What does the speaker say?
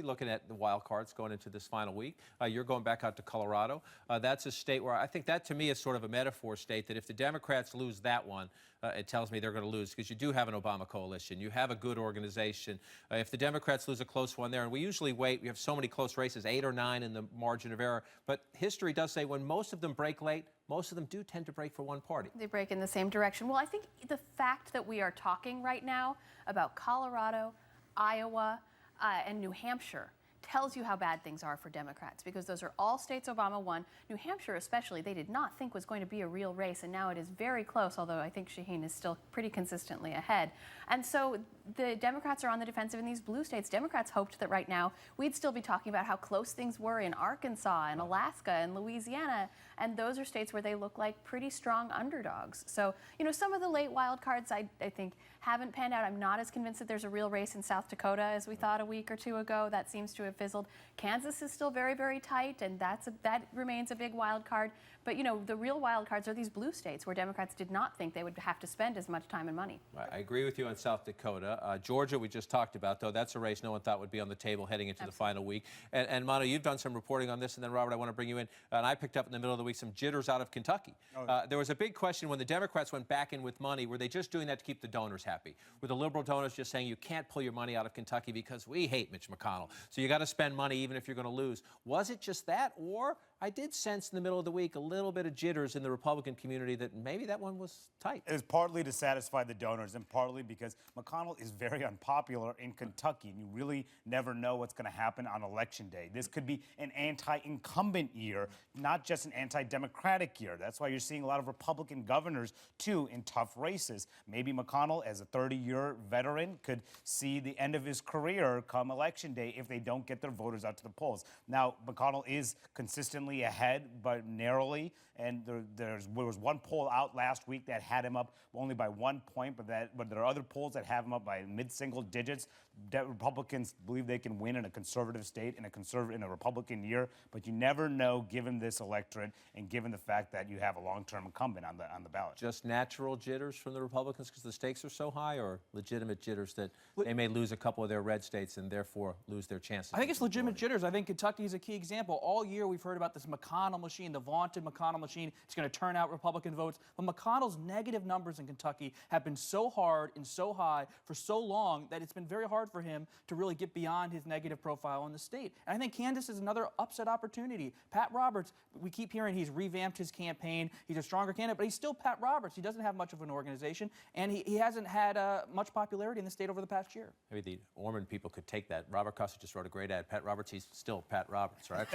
we're looking at the wild cards going into this final week. You're going back out to Colorado. That's a state where I think that, to me, is sort of a metaphor state that if the Democrats lose that one, it tells me they're going to lose because you do have an Obama coalition. You have a good organization. If the Democrats lose a close one there, and we usually wait, we have so many close races, 8 or 9 in the margin of error, but history does say when most of them break late, most of them do tend to break for one party. They break in the same direction. Well, I think the fact that we are talking right now about Colorado, Iowa, and New Hampshire tells you how bad things are for Democrats, because those are all states Obama won. New Hampshire especially, they did not think was going to be a real race, and now it is very close, although I think Shaheen is still pretty consistently ahead. And so the Democrats are on the defensive in these blue states. Democrats hoped that right now we'd still be talking about how close things were in Arkansas and Alaska and Louisiana, and those are states where they look like pretty strong underdogs. So, you know, some of the late wild cards I think haven't panned out. I'm not as convinced that there's a real race in South Dakota as we thought a week or two ago. That seems to have fizzled. Kansas is still very, very tight, and that remains a big wild card. But, you know, the real wild cards are these blue states where Democrats did not think they would have to spend as much time and money. I agree with you on South Dakota. Georgia, we just talked about, though. That's a race no one thought would be on the table heading into the final week. And Mano, you've done some reporting on this, and then, Robert, I want to bring you in. And I picked up in the middle of the week some jitters out of Kentucky. There was a big question when the Democrats went back in with money. Were they just doing that to keep the donors happy? Were the liberal donors just saying you can't pull your money out of Kentucky because we hate Mitch McConnell, so you got to spend money even if you're going to lose? Was it just that, or I did sense in the middle of the week a little bit of jitters in the Republican community that maybe that one was tight? It was partly to satisfy the donors and partly because McConnell is very unpopular in Kentucky, and you really never know what's going to happen on Election Day. This could be an anti-incumbent year, not just an anti-democratic year. That's why you're seeing a lot of Republican governors, too, in tough races. Maybe McConnell, as a 30-year veteran, could see the end of his career come Election Day if they don't get their voters out to the polls. Now, McConnell is consistently ahead, but narrowly, and there was one poll out last week that had him up only by 1 point, but there are other polls that have him up by mid-single digits. Republicans believe they can win in a conservative state in a Republican year, but you never know given this electorate and given the fact that you have a long-term incumbent on the ballot. Just natural jitters from the Republicans because the stakes are so high, or legitimate jitters that they may lose a couple of their red states and therefore lose their chances? I think it's legitimate jitters. I think Kentucky is a key example. All year we've heard about this McConnell machine, the vaunted McConnell machine. It's going to turn out Republican votes. But McConnell's negative numbers in Kentucky have been so hard and so high for so long that it's been very hard for him to really get beyond his negative profile in the state. And I think Kansas is another upset opportunity. Pat Roberts, we keep hearing he's revamped his campaign. He's a stronger candidate, but he's still Pat Roberts. He doesn't have much of an organization, and he hasn't had much popularity in the state over the past year. Maybe the Ormond people could take that. Robert Costa just wrote a great ad. Pat Roberts, he's still Pat Roberts, right?